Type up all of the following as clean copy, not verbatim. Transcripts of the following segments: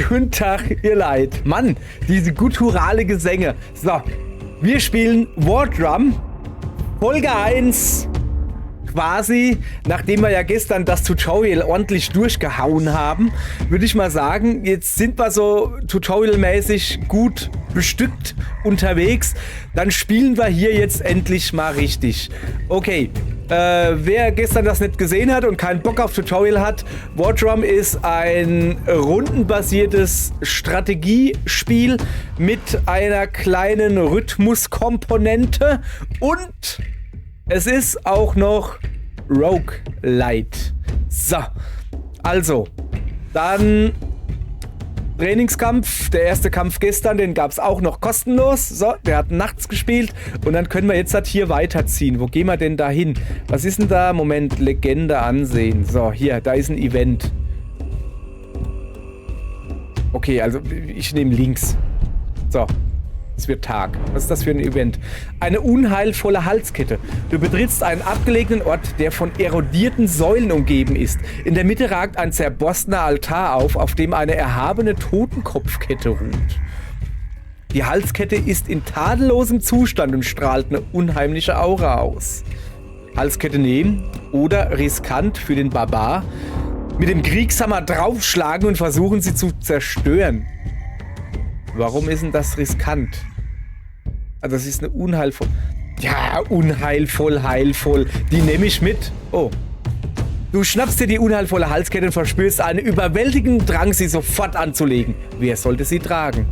Guten Tag, ihr Leid. Mann, diese gutturale Gesänge. So, wir spielen War Drum, Folge 1. Quasi, nachdem wir ja gestern das Tutorial ordentlich durchgehauen haben, würde ich mal sagen, jetzt sind wir so tutorialmäßig gut bestückt unterwegs. Dann spielen wir hier jetzt endlich mal richtig. Okay, wer gestern das nicht gesehen hat und keinen Bock auf Tutorial hat, War Drum ist ein rundenbasiertes Strategiespiel mit einer kleinen Rhythmuskomponente und es ist auch noch Roguelite. So, also, dann Trainingskampf. Der erste Kampf gestern, den gab es auch noch kostenlos. So, der hat nachts gespielt. Und dann können wir jetzt halt hier weiterziehen. Wo gehen wir denn da hin? Was ist denn da? Moment, Legende ansehen. So, hier, da ist ein Event. Okay, also ich nehme links. So. Es wird Tag. Was ist das für ein Event? Eine unheilvolle Halskette. Du betrittst einen abgelegenen Ort, der von erodierten Säulen umgeben ist. In der Mitte ragt ein zerborstener Altar auf dem eine erhabene Totenkopfkette ruht. Die Halskette ist in tadellosem Zustand und strahlt eine unheimliche Aura aus. Halskette nehmen oder riskant für den Barbar mit dem Kriegshammer draufschlagen und versuchen sie zu zerstören. Warum ist denn das riskant? Also das ist eine unheilvoll... Ja, unheilvoll, heilvoll. Die nehme ich mit. Oh. Du schnappst dir die unheilvolle Halskette und verspürst einen überwältigenden Drang, sie sofort anzulegen. Wer sollte sie tragen?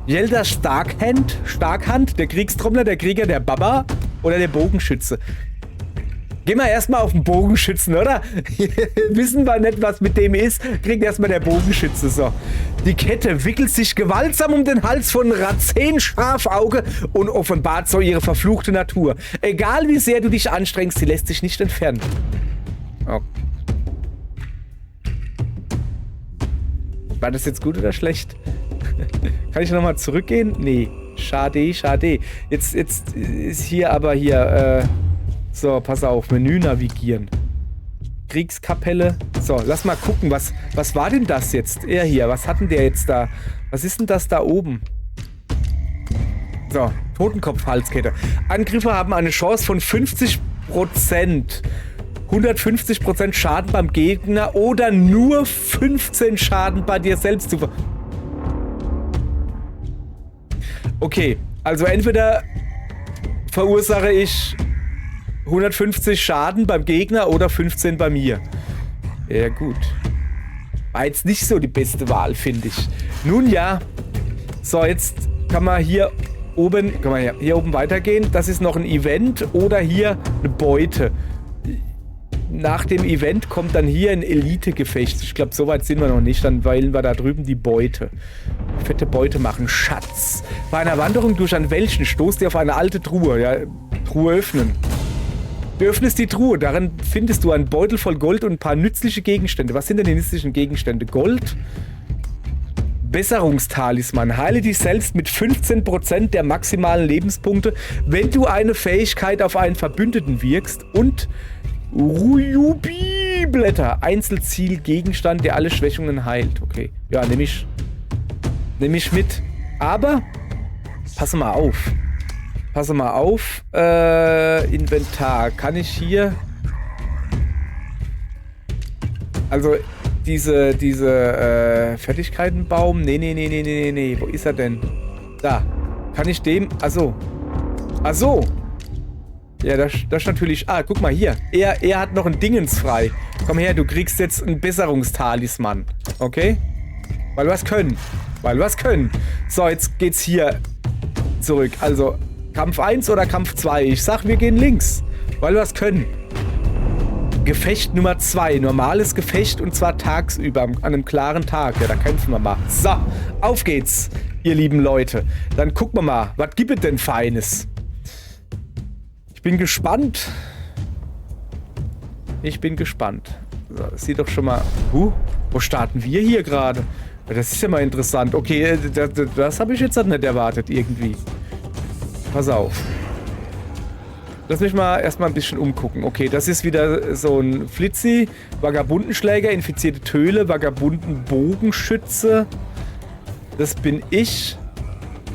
Jelda Starkhand, der Kriegstrommler, der Krieger, der Baba oder der Bogenschütze? Gehen wir erstmal auf den Bogenschützen, oder? Wissen wir nicht, was mit dem ist, kriegt erstmal der Bogenschütze. So. Die Kette wickelt sich gewaltsam um den Hals von Razen Scharfauge und offenbart so ihre verfluchte Natur. Egal wie sehr du dich anstrengst, sie lässt sich nicht entfernen. Okay. War das jetzt gut oder schlecht? Kann ich nochmal zurückgehen? Nee. Schade, schade. Jetzt ist hier aber hier, so, pass auf, Menü navigieren. Kriegskapelle. So, lass mal gucken, was war denn das jetzt? Er hier, was hat denn der jetzt da? Was ist denn das da oben? So, Totenkopf-Halskette. Angriffe haben eine Chance von 50%. 150% Schaden beim Gegner oder nur 15 Schaden bei dir selbst zu ver... Okay, also entweder verursache ich 150 Schaden beim Gegner oder 15 bei mir. Ja, gut. War jetzt nicht so die beste Wahl, finde ich. Nun ja. So, jetzt kann man hier oben weitergehen. Das ist noch ein Event oder hier eine Beute. Nach dem Event kommt dann hier ein Elite-Gefecht. Ich glaube, so weit sind wir noch nicht. Dann wählen wir da drüben die Beute. Fette Beute machen. Schatz. Bei einer Wanderung durch ein Wäldchen stoßt ihr auf eine alte Truhe. Ja, Truhe öffnen. Du öffnest die Truhe, darin findest du einen Beutel voll Gold und ein paar nützliche Gegenstände. Was sind denn die nützlichen Gegenstände? Gold? Besserungstalisman. Heile dich selbst mit 15% der maximalen Lebenspunkte, wenn du eine Fähigkeit auf einen Verbündeten wirkst. Und Ruby-Blätter. Einzelziel-Gegenstand, der alle Schwächungen heilt. Okay, ja, nehme ich mit. Aber, pass mal auf. Passe mal auf, Inventar. Kann ich hier... Also, diese Fertigkeitenbaum... Nee. Wo ist er denn? Da. Kann ich dem... Achso. Achso. Ja, das ist natürlich... Ah, guck mal hier. Er hat noch ein Dingens frei. Komm her, du kriegst jetzt einen Besserungstalisman. Okay? Weil wir es können. So, jetzt geht's hier zurück. Also... Kampf 1 oder Kampf 2? Ich sag, wir gehen links, weil wir es können. Gefecht Nummer 2. Normales Gefecht und zwar tagsüber, an einem klaren Tag. Ja, da kämpfen wir mal. So, auf geht's, ihr lieben Leute. Dann gucken wir mal, was gibt es denn Feines? Ich bin gespannt. So, das sieht doch schon mal... wo starten wir hier gerade? Das ist ja mal interessant. Okay, das habe ich jetzt nicht erwartet irgendwie. Pass auf. Lass mich mal erstmal ein bisschen umgucken. Okay, das ist wieder so ein Flitzi, Vagabundenschläger, infizierte Töle, Vagabundenbogenschütze. Das bin ich.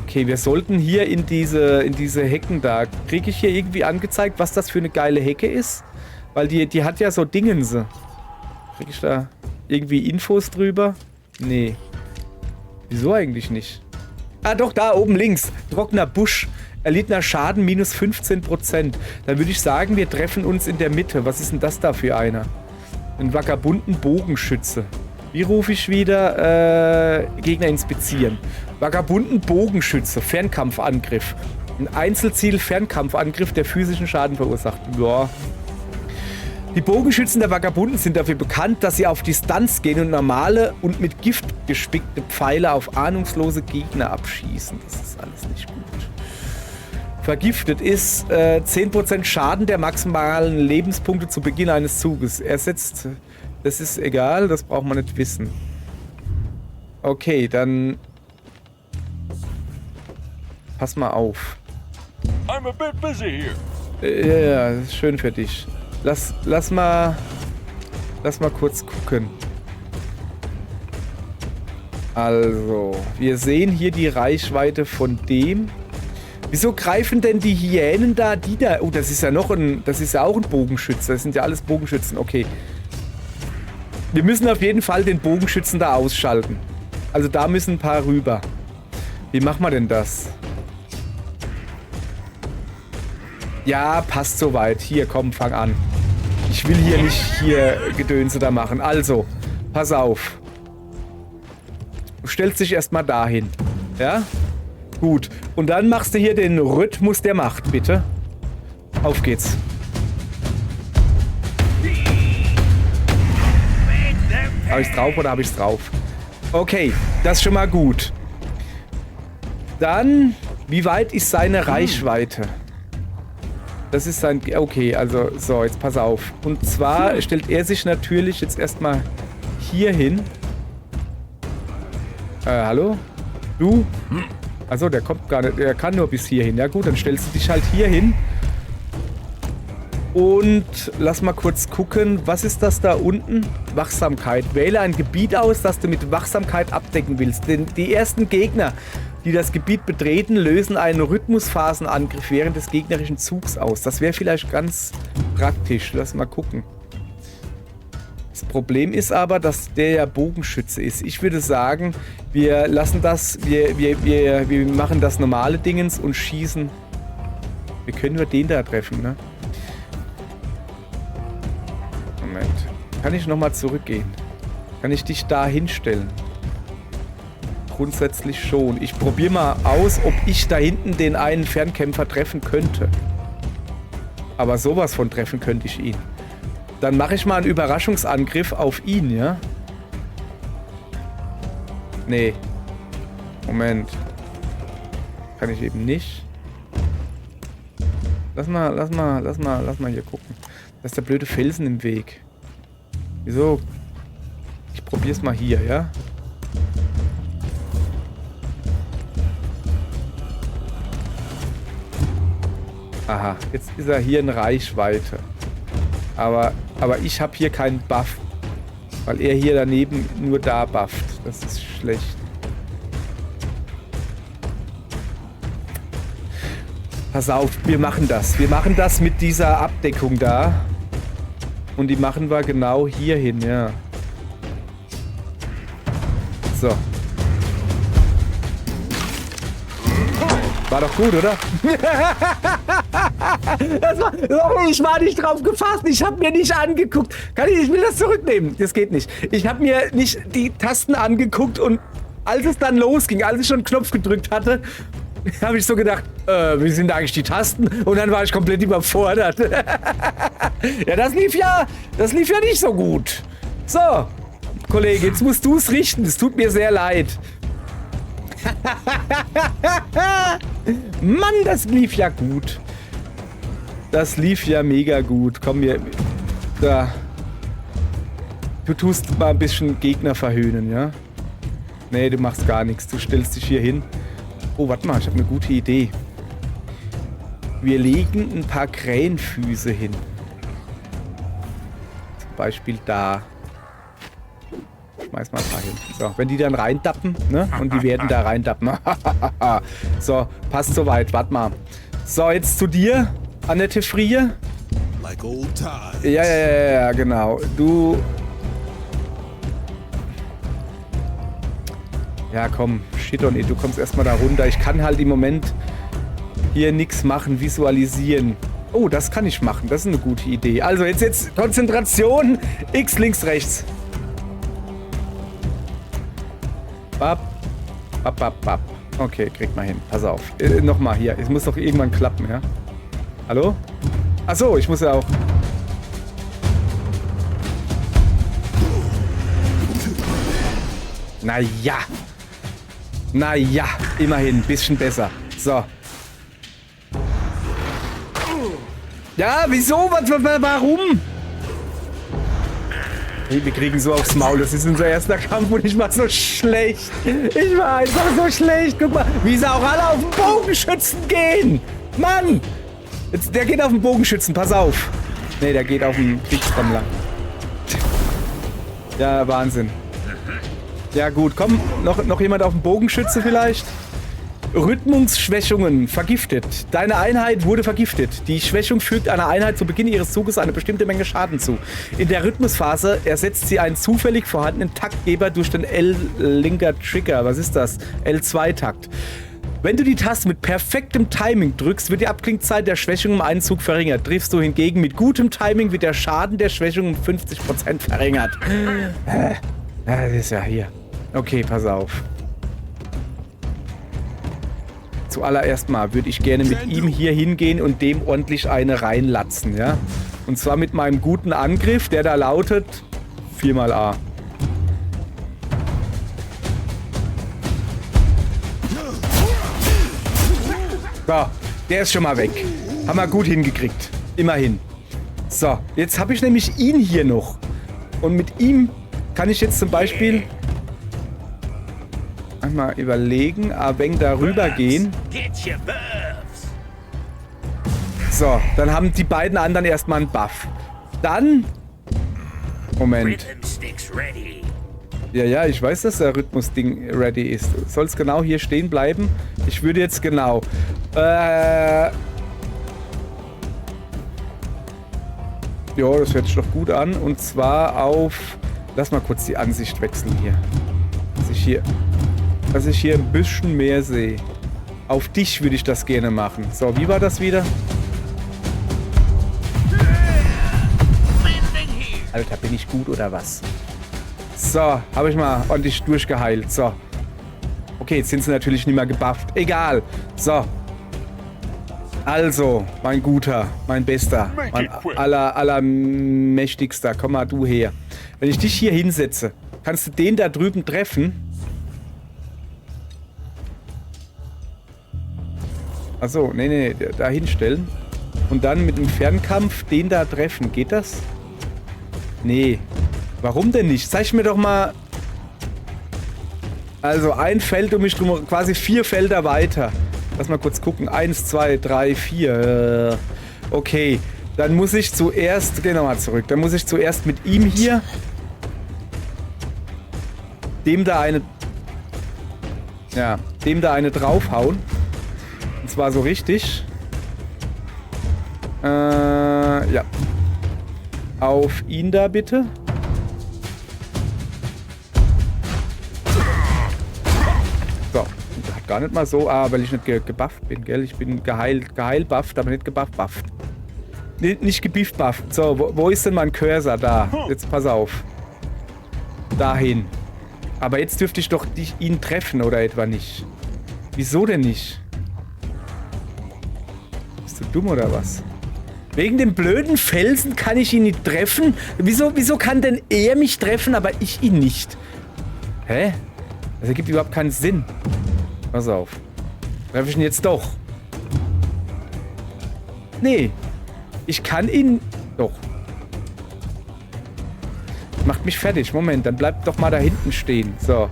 Okay, wir sollten hier in diese Hecken da. Kriege ich hier irgendwie angezeigt, was das für eine geile Hecke ist? Weil die hat ja so Dingense. Kriege ich da irgendwie Infos drüber? Nee. Wieso eigentlich nicht? Ah doch, da oben links. Trockener Busch. Erlittener Schaden minus 15%. Dann würde ich sagen, wir treffen uns in der Mitte. Was ist denn das da für einer? Ein vagabunden Bogenschütze. Wie rufe ich wieder? Gegner inspizieren. Vagabunden Bogenschütze. Fernkampfangriff. Ein Einzelziel-Fernkampfangriff, der physischen Schaden verursacht. Ja. Die Bogenschützen der Vagabunden sind dafür bekannt, dass sie auf Distanz gehen und normale und mit Gift gespickte Pfeile auf ahnungslose Gegner abschießen. Das ist alles nicht gut. Vergiftet ist 10% Schaden der maximalen Lebenspunkte zu Beginn eines Zuges. Ersetzt. Das ist egal, das braucht man nicht wissen. Okay, dann. Pass mal auf. I'm a bit busy here. Ja, das ist schön für dich. Lass mal kurz gucken. Also, wir sehen hier die Reichweite von dem. Wieso greifen denn die Hyänen da, die da? Oh, das ist ja auch ein Bogenschütze. Das sind ja alles Bogenschützen. Okay. Wir müssen auf jeden Fall den Bogenschützen da ausschalten. Also da müssen ein paar rüber. Wie machen wir denn das? Ja, passt soweit. Hier, komm, fang an. Ich will hier nicht Gedönse da machen. Also, pass auf. Du stellst dich erstmal dahin. Ja? Gut. Und dann machst du hier den Rhythmus der Macht, bitte. Auf geht's. Habe ich's drauf oder habe ich's drauf? Okay, das ist schon mal gut. Dann, wie weit ist seine Reichweite? Das ist sein... Okay, also, so, jetzt pass auf. Und zwar stellt er sich natürlich jetzt erstmal hier hin. Hallo? Du? Also, der kommt gar nicht... Der kann nur bis hierhin. Ja gut, dann stellst du dich halt hier hin. Und lass mal kurz gucken. Was ist das da unten? Wachsamkeit. Wähle ein Gebiet aus, das du mit Wachsamkeit abdecken willst. Denn die ersten Gegner, die das Gebiet betreten, lösen einen Rhythmusphasenangriff während des gegnerischen Zugs aus. Das wäre vielleicht ganz praktisch. Lass mal gucken. Das Problem ist aber, dass der ja Bogenschütze ist. Ich würde sagen, wir lassen das, wir machen das normale Dingens und schießen. Wir können nur den da treffen, ne? Moment. Kann ich nochmal zurückgehen? Kann ich dich da hinstellen? Grundsätzlich schon. Ich probiere mal aus, ob ich da hinten den einen Fernkämpfer treffen könnte. Aber sowas von treffen könnte ich ihn. Dann mache ich mal einen Überraschungsangriff auf ihn, ja? Nee. Moment. Kann ich eben nicht. Lass mal hier gucken. Da ist der blöde Felsen im Weg. Wieso? Ich probier's mal hier, ja? Aha, jetzt ist er hier in Reichweite. Aber ich habe hier keinen Buff. Weil er hier daneben nur da bufft. Das ist schlecht. Pass auf, wir machen das. Wir machen das mit dieser Abdeckung da. Und die machen wir genau hier hin, ja. So. War doch gut, oder? Ich war nicht drauf gefasst. Ich habe mir nicht angeguckt. Ich will das zurücknehmen. Das geht nicht. Ich habe mir nicht die Tasten angeguckt und als es dann losging, als ich schon einen Knopf gedrückt hatte, habe ich so gedacht, wie sind eigentlich die Tasten? Und dann war ich komplett überfordert. Ja, das lief ja nicht so gut. So, Kollege, jetzt musst du es richten. Es tut mir sehr leid. Mann, das lief ja gut. Das lief ja mega gut. Komm, da. Du tust mal ein bisschen Gegner verhöhnen, ja? Nee, du machst gar nichts. Du stellst dich hier hin. Oh, warte mal, ich habe eine gute Idee. Wir legen ein paar Krähenfüße hin. Zum Beispiel da. schmeiß mal da hin. So, wenn die dann reindappen, ne? Und die werden da reindappen. So, passt soweit. Warte mal. So, jetzt zu dir, Annette Frie. Like old times. Ja, genau. Du... Ja, komm, shit on it. Du kommst erstmal da runter. Ich kann halt im Moment hier nichts machen, visualisieren. Oh, das kann ich machen. Das ist eine gute Idee. Also, jetzt Konzentration. X, links, rechts. Bap. Bap, bap, bap. Okay, kriegt mal hin. Pass auf. Nochmal hier. Es muss doch irgendwann klappen, ja? Hallo? Achso, ich muss ja auch... Naja. Naja, immerhin. Bisschen besser. So. Ja, wieso? Warum? Hey, wir kriegen so aufs Maul. Das ist unser erster Kampf und ich war so schlecht. Ich war einfach so schlecht. Guck mal, wie sie auch alle auf den Bogenschützen gehen. Mann! Jetzt, der geht auf den Bogenschützen, pass auf. Nee, der geht auf den Kriegstrommler. Ja, Wahnsinn. Ja gut, komm, noch jemand auf den Bogenschütze vielleicht? Rhythmusschwächungen, vergiftet. Deine Einheit wurde vergiftet. Die Schwächung fügt einer Einheit zu Beginn ihres Zuges eine bestimmte Menge Schaden zu. In der Rhythmusphase ersetzt sie einen zufällig vorhandenen Taktgeber durch den L-Linker Trigger. Was ist das? L2-Takt. Wenn du die Taste mit perfektem Timing drückst, wird die Abklingzeit der Schwächung um einen Zug verringert. Triffst du hingegen mit gutem Timing, wird der Schaden der Schwächung um 50% verringert. Das ist ja hier. Okay, pass auf. Zuallererst mal würde ich gerne mit ihm hier hingehen und dem ordentlich eine reinlatzen, ja? Und zwar mit meinem guten Angriff, der da lautet 4 A. So, der ist schon mal weg. Haben wir gut hingekriegt. Immerhin. So, jetzt habe ich nämlich ihn hier noch. Und mit ihm kann ich jetzt zum Beispiel einmal überlegen, ein wenig darüber gehen. So, dann haben die beiden anderen erstmal einen Buff. Dann... Moment. Ja, ich weiß, dass der Rhythmus-Ding ready ist. Soll es genau hier stehen bleiben? Ich würde jetzt genau... Ja, das hört sich doch gut an. Und zwar auf... Lass mal kurz die Ansicht wechseln hier. Dass ich hier ein bisschen mehr sehe. Auf dich würde ich das gerne machen. So, wie war das wieder? Alter, bin ich gut oder was? So, habe ich mal ordentlich durchgeheilt. So. Okay, jetzt sind sie natürlich nicht mehr gebufft. Egal. So. Also, mein Guter, mein Bester, mein allermächtigster. Komm mal du her. Wenn ich dich hier hinsetze, kannst du den da drüben treffen? Achso, nee, da hinstellen. Und dann mit dem Fernkampf den da treffen. Geht das? Nee. Warum denn nicht? Zeig mir doch mal... Also ein Feld um mich drum, quasi 4 Felder weiter. Lass mal kurz gucken. 1, 2, 3, 4. Okay. Dann muss ich zuerst... Geh nochmal zurück. Dann muss ich zuerst mit ihm hier... Dem da eine draufhauen. Und zwar so richtig. Ja. Auf ihn da bitte. So. Hat gar nicht mal so... weil ich nicht gebufft bin, gell? Ich bin geheilt-bufft, aber nicht gebufft-bufft. Nicht gebufft-bufft. So, wo ist denn mein Cursor? Da. Jetzt pass auf. Dahin. Aber jetzt dürfte ich doch ihn treffen, oder etwa nicht? Wieso denn nicht? Bist du dumm oder was? Wegen dem blöden Felsen kann ich ihn nicht treffen? Wieso kann denn er mich treffen, aber ich ihn nicht? Hä? Das ergibt überhaupt keinen Sinn. Pass auf. Treffe ich ihn jetzt doch? Nee. Ich kann ihn... Doch. Macht mich fertig. Moment, dann bleib doch mal da hinten stehen. So.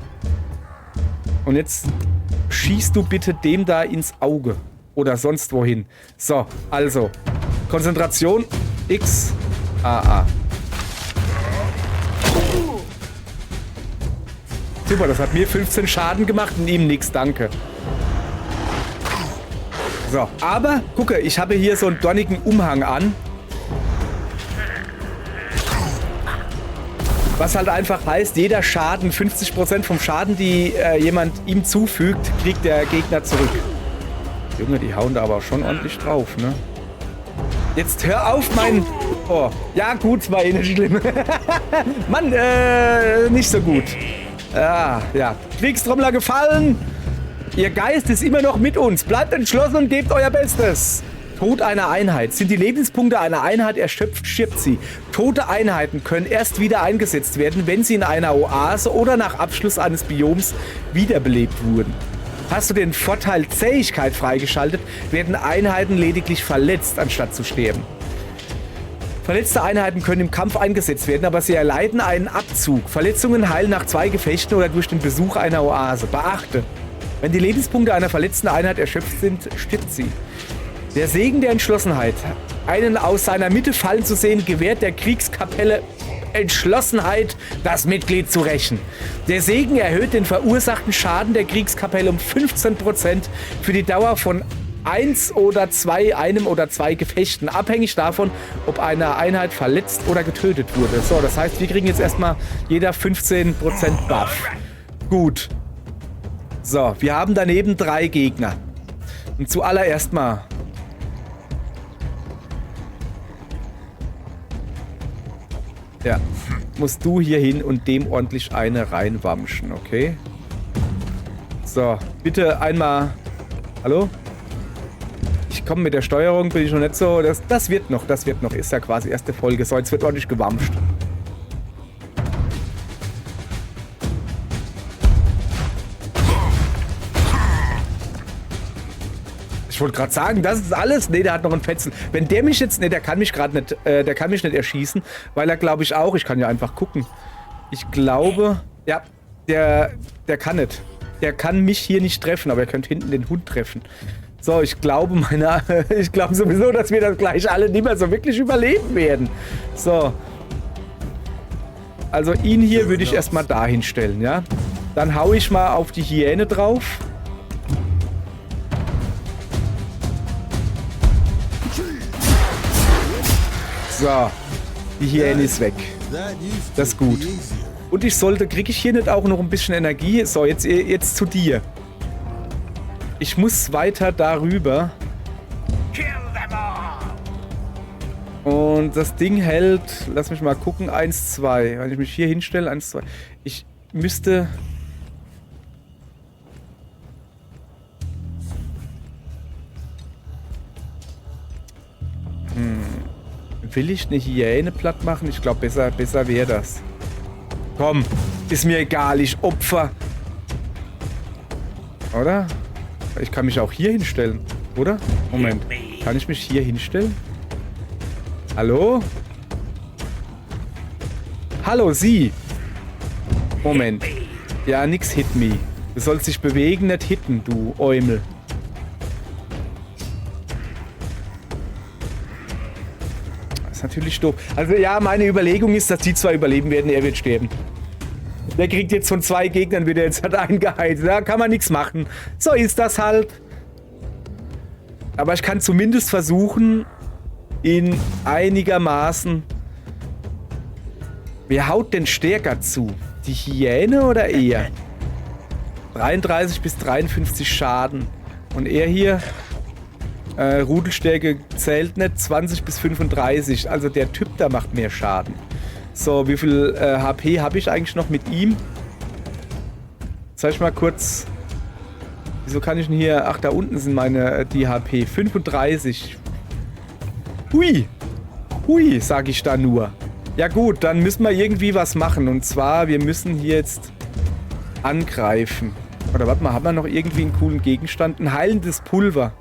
Und jetzt schießt du bitte dem da ins Auge. Oder sonst wohin. So, also. Konzentration. X. A. Super, das hat mir 15 Schaden gemacht und ihm nix, danke. So, aber, gucke, ich habe hier so einen dornigen Umhang an. Was halt einfach heißt, jeder Schaden, 50% vom Schaden, die jemand ihm zufügt, kriegt der Gegner zurück. Junge, die hauen da aber schon ordentlich drauf, ne? Jetzt hör auf, mein... Oh, ja gut, war eh nicht schlimm. Mann, nicht so gut. Ja. Kriegstrommler gefallen. Ihr Geist ist immer noch mit uns. Bleibt entschlossen und gebt euer Bestes. Tod einer Einheit. Sind die Lebenspunkte einer Einheit erschöpft, stirbt sie. Tote Einheiten können erst wieder eingesetzt werden, wenn sie in einer Oase oder nach Abschluss eines Bioms wiederbelebt wurden. Hast du den Vorteil Zähigkeit freigeschaltet, werden Einheiten lediglich verletzt, anstatt zu sterben. Verletzte Einheiten können im Kampf eingesetzt werden, aber sie erleiden einen Abzug. Verletzungen heilen nach 2 Gefechten oder durch den Besuch einer Oase. Beachte, wenn die Lebenspunkte einer verletzten Einheit erschöpft sind, stirbt sie. Der Segen der Entschlossenheit. Einen aus seiner Mitte fallen zu sehen, gewährt der Kriegskapelle Entschlossenheit, das Mitglied zu rächen. Der Segen erhöht den verursachten Schaden der Kriegskapelle um 15% für die Dauer von einem oder zwei Gefechten, abhängig davon, ob eine Einheit verletzt oder getötet wurde. So, das heißt, wir kriegen jetzt erstmal jeder 15% Buff. Gut. So, wir haben daneben 3 Gegner. Und zuallererst mal... Ja, musst du hier hin und dem ordentlich eine reinwamschen, okay? So, bitte einmal... Hallo? Ich komme mit der Steuerung, bin ich noch nicht so... Das wird noch, ist ja quasi erste Folge. So, jetzt wird ordentlich gewamscht. Ich wollte gerade sagen, das ist alles. Ne, der hat noch einen Fetzen. Wenn der mich jetzt... Ne, der kann mich gerade nicht... der kann mich nicht erschießen, weil er, glaube ich, auch... Ich kann ja einfach gucken. Ich glaube... Ja, der kann nicht. Der kann mich hier nicht treffen, aber er könnte hinten den Hund treffen. So, ich glaube ich glaube sowieso, dass wir das gleich alle nicht mehr so wirklich überleben werden. So. Also ihn hier würde ich erstmal dahin stellen, ja? Dann hau ich mal auf die Hyäne drauf. So. Die Hyäne ist weg. Das ist gut. Und kriege ich hier nicht auch noch ein bisschen Energie? So, jetzt zu dir. Ich muss weiter darüber. Und das Ding hält, lass mich mal gucken, 1, 2. Wenn ich mich hier hinstelle, 1, 2. Ich müsste... Will ich eine Hyäne platt machen? Ich glaube, besser wäre das. Komm, ist mir egal, ich opfer. Oder? Ich kann mich auch hier hinstellen, oder? Moment, kann ich mich hier hinstellen? Hallo? Hallo, Sie! Moment. Ja, nix hit me. Du sollst dich bewegen, nicht hitten, du Eumel. Das ist natürlich doof. Also ja, meine Überlegung ist, dass die 2 überleben werden, er wird sterben. Der kriegt jetzt von 2 Gegnern wieder jetzt hat eingeheizt. Da kann man nichts machen. So ist das halt. Aber ich kann zumindest versuchen, ihn einigermaßen... Wer haut denn stärker zu? Die Hyäne oder er? 33 bis 53 Schaden. Und er hier... Rudelstärke zählt nicht. 20 bis 35. Also der Typ da macht mehr Schaden. So, wie viel HP habe ich eigentlich noch mit ihm? Zeig ich mal kurz. Wieso kann ich denn hier... Ach, da unten sind die HP. 35. Hui. Hui, sag ich da nur. Ja gut, dann müssen wir irgendwie was machen. Und zwar, wir müssen hier jetzt angreifen. Oder warte mal, haben wir noch irgendwie einen coolen Gegenstand? Ein heilendes Pulver.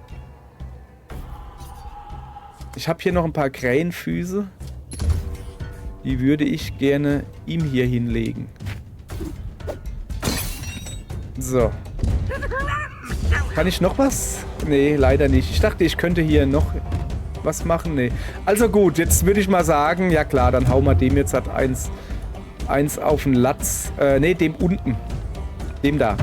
Ich habe hier noch ein paar Krähenfüße. Die würde ich gerne ihm hier hinlegen. So. Kann ich noch was? Nee, leider nicht. Ich dachte, ich könnte hier noch was machen. Nee. Also gut, jetzt würde ich mal sagen, ja klar, dann hauen wir dem jetzt halt eins auf den Latz. Nee, dem unten. Dem da.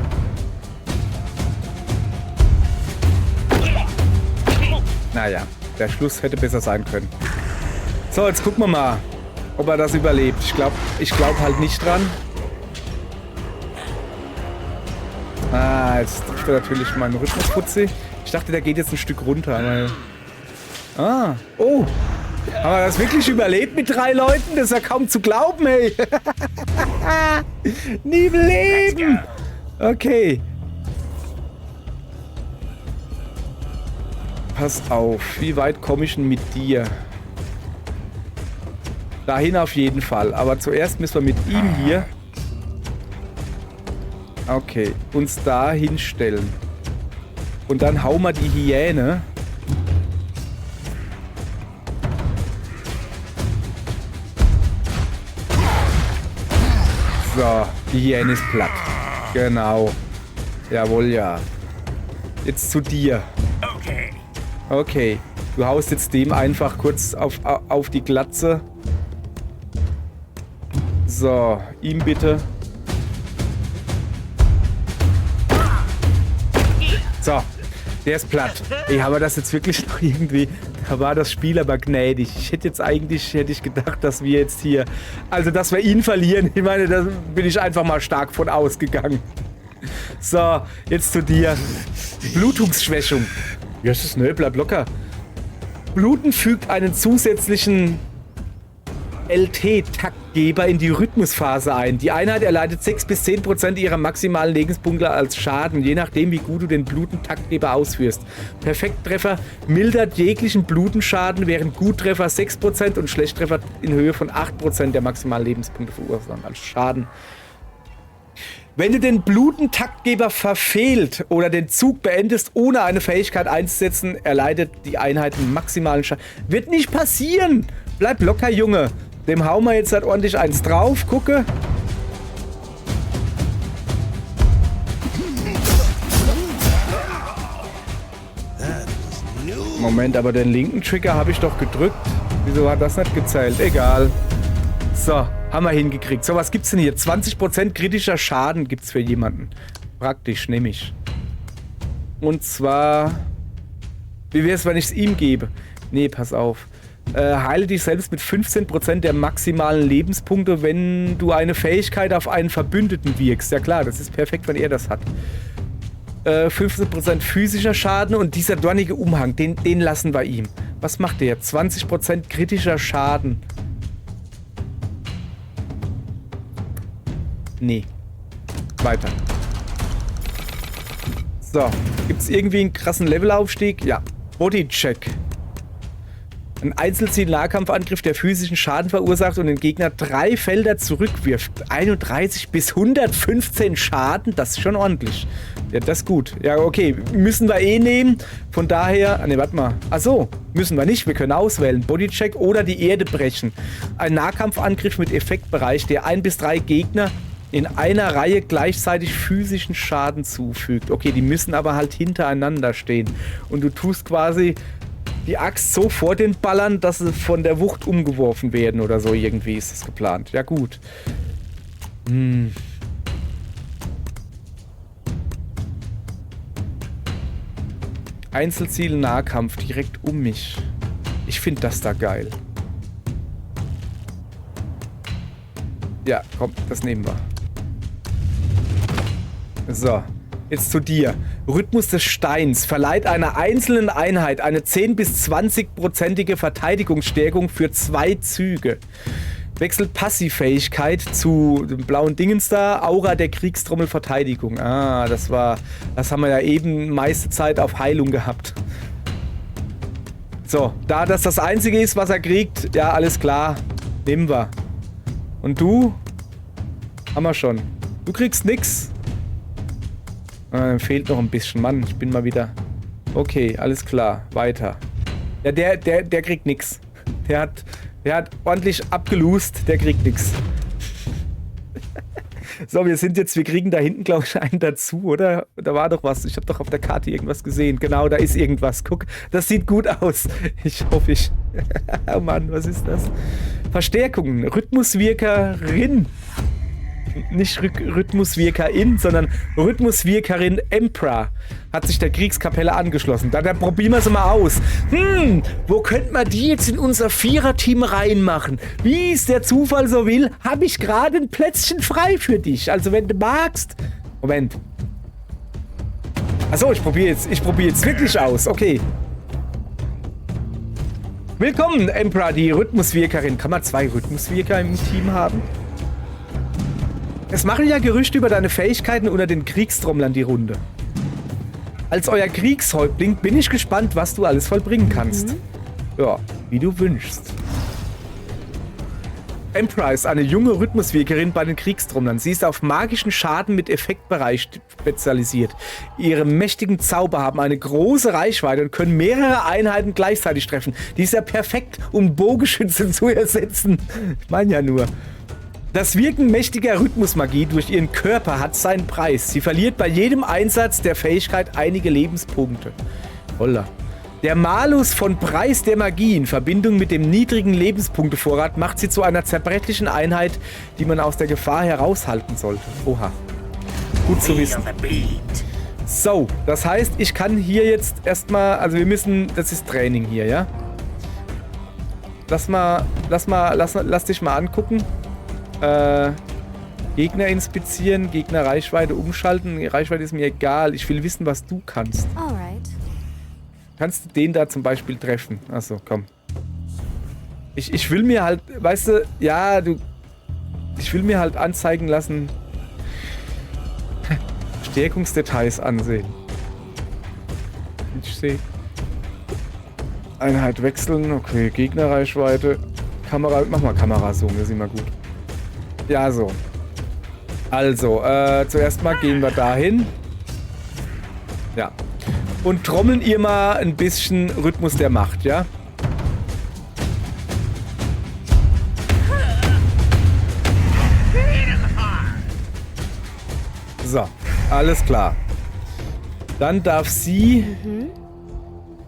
Naja, der Schluss hätte besser sein können. So, jetzt gucken wir mal, ob er das überlebt. Ich glaub halt nicht dran. Ah, jetzt trifft er natürlich meinen Rhythmusputzi. Ich dachte, der geht jetzt ein Stück runter. Aber oh. Haben wir das wirklich überlebt mit 3 Leuten? Das ist ja kaum zu glauben, ey. Nie im Leben. Okay. Pass auf. Wie weit komme ich denn mit dir? Dahin auf jeden Fall. Aber zuerst müssen wir mit ihm hier... Okay. Uns da hinstellen. Und dann hauen wir die Hyäne... So, die Hyäne ist platt. Genau. Jawohl, ja. Jetzt zu dir. Okay. Du haust jetzt dem einfach kurz auf die Glatze. So, ihm bitte. So, der ist platt. Ey, aber das jetzt wirklich noch irgendwie... Da war das Spiel aber gnädig. Ich hätte jetzt eigentlich gedacht, dass wir jetzt hier... Also, dass wir ihn verlieren. Ich meine, da bin ich einfach mal stark von ausgegangen. So, jetzt zu dir. Blutungsschwächung. Ja, das ist nö, bleib locker. Bluten fügt einen zusätzlichen LT-Taktgeber in die Rhythmusphase ein. Die Einheit erleidet 6 bis 10% ihrer maximalen Lebenspunkte als Schaden, je nachdem, wie gut du den Blutentaktgeber ausführst. Perfekttreffer mildert jeglichen Blutenschaden, während Guttreffer 6% und Schlechttreffer in Höhe von 8% der maximalen Lebenspunkte verursachen als Schaden. Wenn du den Blutentaktgeber verfehlt oder den Zug beendest, ohne eine Fähigkeit einzusetzen, erleidet die Einheit einen maximalen Schaden. Wird nicht passieren! Bleib locker, Junge. Dem hauen wir jetzt halt ordentlich eins drauf. Gucke. Moment, aber den linken Trigger habe ich doch gedrückt. Wieso hat das nicht gezählt? Egal. So, haben wir hingekriegt. So, was gibt's denn hier? 20% kritischer Schaden gibt's für jemanden. Praktisch, nehme ich. Und zwar... Wie wäre es, wenn ich es ihm gebe? Nee, pass auf. Heile dich selbst mit 15% der maximalen Lebenspunkte, wenn du eine Fähigkeit auf einen Verbündeten wirkst. Ja klar, das ist perfekt, wenn er das hat. 15% physischer Schaden und dieser dornige Umhang, den lassen wir ihm. Was macht der? 20% kritischer Schaden. Nee. Weiter. So, gibt's irgendwie einen krassen Levelaufstieg? Ja. Bodycheck. Ein Einzelziel-Nahkampfangriff, der physischen Schaden verursacht und den Gegner 3 Felder zurückwirft. 31 bis 115 Schaden, das ist schon ordentlich. Ja, das ist gut. Ja, okay, müssen wir eh nehmen. Von daher, ne, warte mal. Achso, müssen wir nicht. Wir können auswählen. Bodycheck oder die Erde brechen. Ein Nahkampfangriff mit Effektbereich, der 1 bis 3 Gegner in einer Reihe gleichzeitig physischen Schaden zufügt. Okay, die müssen aber halt hintereinander stehen. Und du tust quasi... die Axt so vor den Ballern, dass sie von der Wucht umgeworfen werden oder so irgendwie ist das geplant. Ja gut. Einzelziel Nahkampf direkt um mich. Ich finde das da geil. Ja, komm, das nehmen wir. So. Jetzt zu dir. Rhythmus des Steins verleiht einer einzelnen Einheit eine 10 bis 20%ige Verteidigungsstärkung für 2 Züge. Wechselt Passivfähigkeit zu dem blauen Dingens da. Aura der Kriegstrommel Verteidigung. Ah, das haben wir ja eben meiste Zeit auf Heilung gehabt. So, da das das Einzige ist, was er kriegt, ja, alles klar. Nehmen wir. Und du? Haben wir schon. Du kriegst nix. Fehlt noch ein bisschen. Mann, ich bin mal wieder... Okay, alles klar. Weiter. Ja, der kriegt nix. Der hat ordentlich abgelost. Der kriegt nix. So, wir kriegen da hinten, glaube ich, einen dazu, oder? Da war doch was. Ich habe doch auf der Karte irgendwas gesehen. Genau, da ist irgendwas. Guck, das sieht gut aus. Ich hoffe, Oh Mann, was ist das? Verstärkungen. Rhythmuswirkerin. nicht Rhythmuswirkerin, sondern Rhythmuswirkerin Emperor hat sich der Kriegskapelle angeschlossen. Dann probieren wir sie mal aus. Wo könnte man die jetzt in unser Viererteam reinmachen? Wie es der Zufall so will, habe ich gerade ein Plätzchen frei für dich. Also wenn du magst... Moment. Achso, ich probiere jetzt wirklich aus. Okay. Willkommen, Emperor, die Rhythmuswirkerin. Kann man 2 Rhythmuswirker im Team haben? Es machen ja Gerüchte über deine Fähigkeiten unter den Kriegstrommlern die Runde. Als euer Kriegshäuptling bin ich gespannt, was du alles vollbringen kannst. Ja, wie du wünschst. Emperor ist eine junge Rhythmuswirkerin bei den Kriegstrommlern. Sie ist auf magischen Schaden mit Effektbereich spezialisiert. Ihre mächtigen Zauber haben eine große Reichweite und können mehrere Einheiten gleichzeitig treffen. Die ist ja perfekt, um Bogenschützen zu ersetzen. Ich meine ja nur. Das Wirken mächtiger Rhythmusmagie durch ihren Körper hat seinen Preis. Sie verliert bei jedem Einsatz der Fähigkeit einige Lebenspunkte. Holla. Der Malus von Preis der Magie in Verbindung mit dem niedrigen Lebenspunktevorrat macht sie zu einer zerbrechlichen Einheit, die man aus der Gefahr heraushalten sollte. Oha. Gut zu wissen. So, das heißt, ich kann hier jetzt erstmal, also wir müssen, das ist Training hier, ja? Lass dich mal angucken. Gegner inspizieren, Gegner Reichweite umschalten. Reichweite ist mir egal. Ich will wissen, was du kannst. Alright. Kannst du den da zum Beispiel treffen? Achso, komm. Ich will mir halt, weißt du, ja, ich will mir halt anzeigen lassen, Stärkungsdetails ansehen. Ich sehe. Einheit wechseln, okay, Gegnerreichweite. Kamera, mach mal Kamerazoom, das ist immer gut. Ja, so. Also, zuerst mal gehen wir dahin. Ja. Und trommeln ihr mal ein bisschen Rhythmus der Macht, ja? So, alles klar. Dann darf sie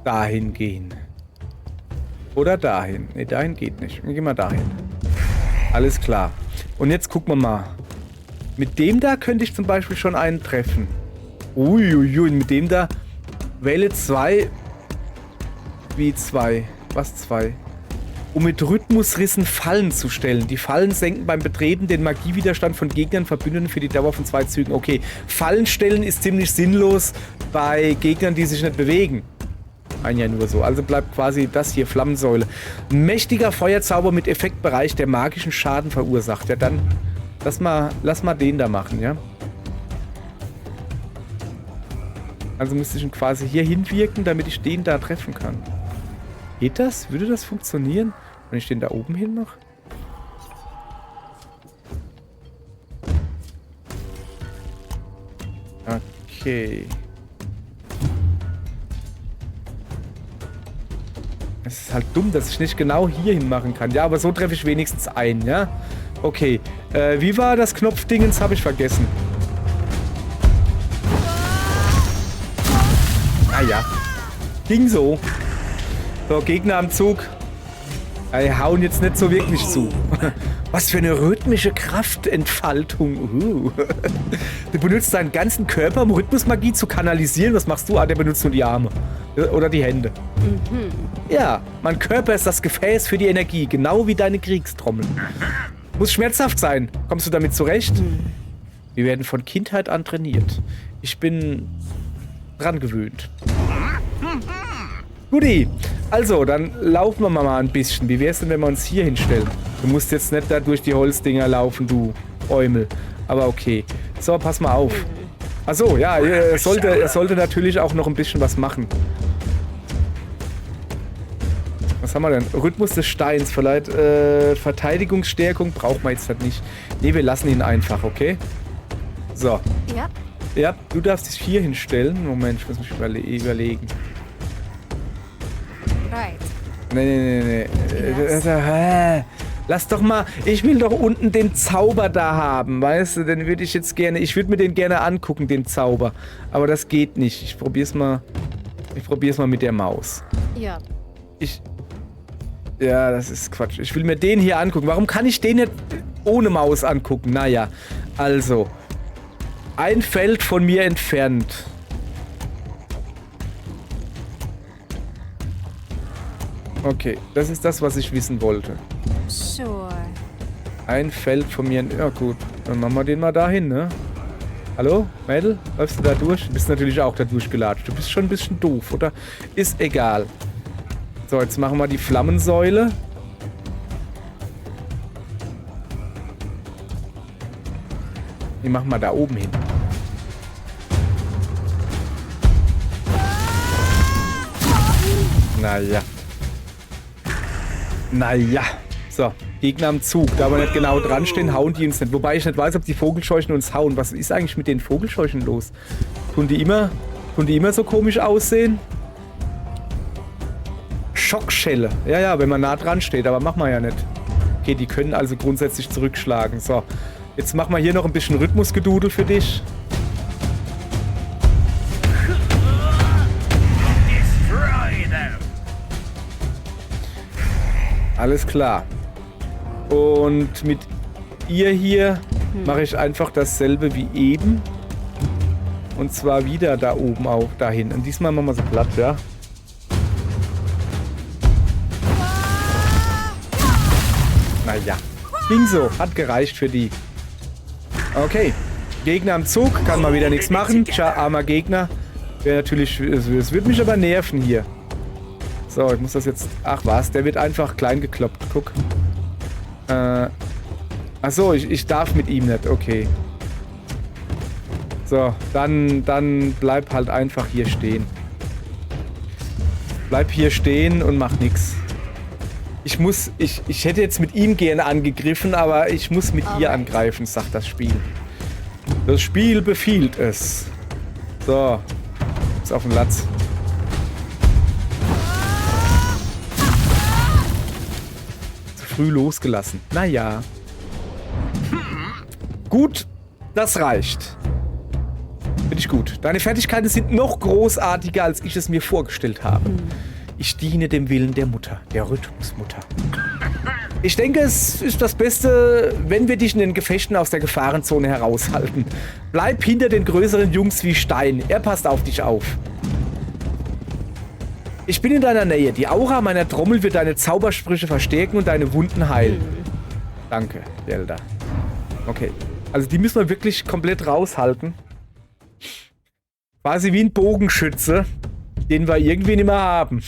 dahin gehen. Oder dahin. Ne, dahin geht nicht. Wir gehen mal dahin. Alles klar. Und jetzt gucken wir mal. Mit dem da könnte ich zum Beispiel schon einen treffen. Uiuiui, mit dem da... Wähle 2. Wie 2? Was 2? Um mit Rhythmusrissen Fallen zu stellen. Die Fallen senken beim Betreten den Magiewiderstand von Gegnern Verbündeten für die Dauer von 2 Zügen. Okay, Fallen stellen ist ziemlich sinnlos bei Gegnern, die sich nicht bewegen. Ja nur so. Also bleibt quasi das hier, Flammensäule. Mächtiger Feuerzauber mit Effektbereich, der magischen Schaden verursacht. Ja, dann lass mal den da machen, ja? Also müsste ich ihn quasi hier hinwirken, damit ich den da treffen kann. Geht das? Würde das funktionieren, wenn ich den da oben hin mache? Okay. Es ist halt dumm, dass ich nicht genau hier hin machen kann. Ja, aber so treffe ich wenigstens einen, ja? Okay. Wie war das Knopfdingens? Habe ich vergessen. Ah ja. Ging so. So, Gegner am Zug. Die hauen jetzt nicht so wirklich zu. Was für eine rhythmische Kraftentfaltung. Du benutzt deinen ganzen Körper, um Rhythmusmagie zu kanalisieren. Was machst du? Ah, der benutzt nur die Arme. Oder die Hände. Ja, mein Körper ist das Gefäß für die Energie. Genau wie deine Kriegstrommel. Muss schmerzhaft sein. Kommst du damit zurecht? Wir werden von Kindheit an trainiert. Ich bin dran gewöhnt. Guti. Also, dann laufen wir mal ein bisschen. Wie wär's denn, wenn wir uns hier hinstellen? Du musst jetzt nicht da durch die Holzdinger laufen, du Eumel. Aber okay. So, pass mal auf. Achso, ja, er sollte natürlich auch noch ein bisschen was machen. Was haben wir denn? Rhythmus des Steins. Vielleicht Verteidigungsstärkung braucht man jetzt halt nicht. Ne, wir lassen ihn einfach, okay? So. Ja. Ja, du darfst dich hier hinstellen. Moment, ich muss mich überlegen. Right. Nee. Lass doch mal, ich will doch unten den Zauber da haben, weißt du? Den würde ich jetzt gerne, ich würde mir den gerne angucken, den Zauber. Aber das geht nicht. Ich probier's mal mit der Maus. Ja. Ja, das ist Quatsch. Ich will mir den hier angucken. Warum kann ich den nicht ohne Maus angucken? Naja. Also, ein Feld von mir entfernt. Okay, das ist das, was ich wissen wollte. Sure. Ein Feld von mir... Ja gut, dann machen wir den mal dahin, ne? Hallo, Mädel? Läufst du da durch? Du bist natürlich auch da durchgelatscht. Du bist schon ein bisschen doof, oder? Ist egal. So, jetzt machen wir die Flammensäule. Die machen wir da oben hin. Naja. Naja. So, Gegner am Zug. Da wir nicht genau dran stehen, hauen die uns nicht. Wobei ich nicht weiß, ob die Vogelscheuchen uns hauen. Was ist eigentlich mit den Vogelscheuchen los? Tun die immer so komisch aussehen? Schockschelle. Ja, ja, wenn man nah dran steht, aber machen wir ja nicht. Okay, die können also grundsätzlich zurückschlagen. So, jetzt machen wir hier noch ein bisschen Rhythmusgedudel für dich. Alles klar. Und mit ihr hier mache ich einfach dasselbe wie eben. Und zwar wieder da oben auch dahin. Und diesmal machen wir so platt, ja. Naja. Ging so. Hat gereicht für die. Okay. Gegner am Zug. Kann mal wieder nichts machen. Tja, armer Gegner. Wäre natürlich... Es wird mich aber nerven hier. So, ich muss das jetzt... Ach was, der wird einfach klein gekloppt. Guck. Achso, ich darf mit ihm nicht. Okay. So, dann bleib halt einfach hier stehen. Bleib hier stehen und mach nix. Ich hätte jetzt mit ihm gerne angegriffen, aber ich muss mit ihr angreifen, sagt das Spiel. Das Spiel befiehlt es. So. Ist auf den Latz. Früh losgelassen. Naja. Gut, das reicht. Finde ich gut. Deine Fertigkeiten sind noch großartiger, als ich es mir vorgestellt habe. Ich diene dem Willen der Mutter, der Rhythmusmutter. Ich denke, es ist das Beste, wenn wir dich in den Gefechten aus der Gefahrenzone heraushalten. Bleib hinter den größeren Jungs wie Stein. Er passt auf dich auf. Ich bin in deiner Nähe. Die Aura meiner Trommel wird deine Zaubersprüche verstärken und deine Wunden heilen. Danke, Zelda. Okay. Also die müssen wir wirklich komplett raushalten. Quasi wie ein Bogenschütze, den wir irgendwie nicht mehr haben.